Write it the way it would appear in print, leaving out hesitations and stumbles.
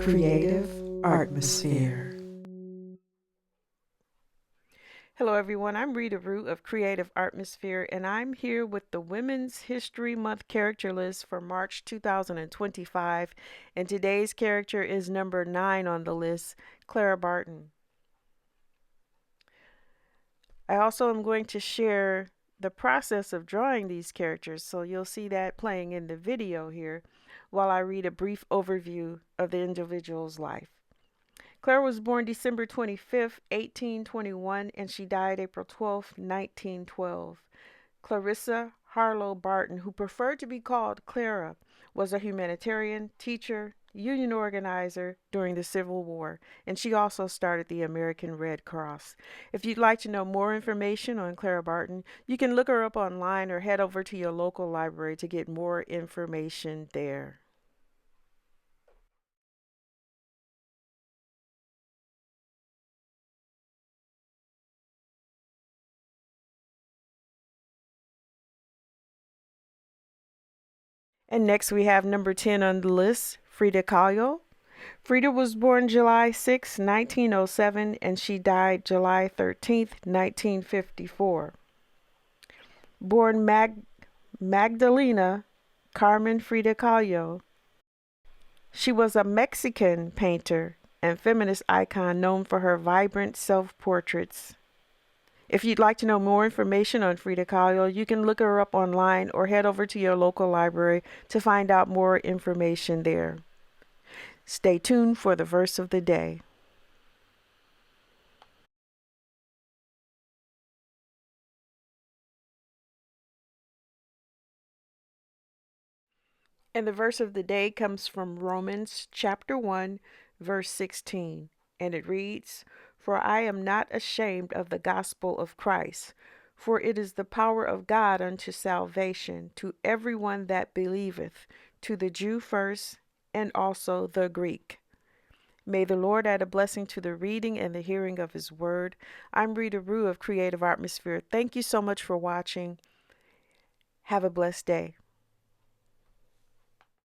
Creative Atmosphere. Hello, everyone. I'm Rita Root of Creative Atmosphere, and I'm here with the Women's History Month character list for March 2025. And today's character is number 9 on the list, Clara Barton. I also am going to share the process of drawing these characters, so you'll see that playing in the video here while I read a brief overview of the individual's life. Clara was born December 25th, 1821, and she died April 12th, 1912. Clarissa Harlow Barton, who preferred to be called Clara, was a humanitarian, teacher, union organizer during the Civil War, and she also started the American Red Cross. If you'd like to know more information on Clara Barton, you can look her up online or head over to your local library to get more information there. And next we have number 10 on the list, Frida Kahlo. Frida was born July 6, 1907, and she died July 13th, 1954. Born Magdalena Carmen Frida Kahlo, she was a Mexican painter and feminist icon known for her vibrant self-portraits. If you'd like to know more information on Frida Kahlo, you can look her up online or head over to your local library to find out more information there. Stay tuned for the verse of the day. And the verse of the day comes from Romans chapter 1, verse 16, and it reads, "For I am not ashamed of the gospel of Christ, for it is the power of God unto salvation to everyone that believeth, to the Jew first, and also the Greek." May the Lord add a blessing to the reading and the hearing of his word. I'm Rita Rue of Creative Atmosphere. Thank you so much for watching. Have a blessed day.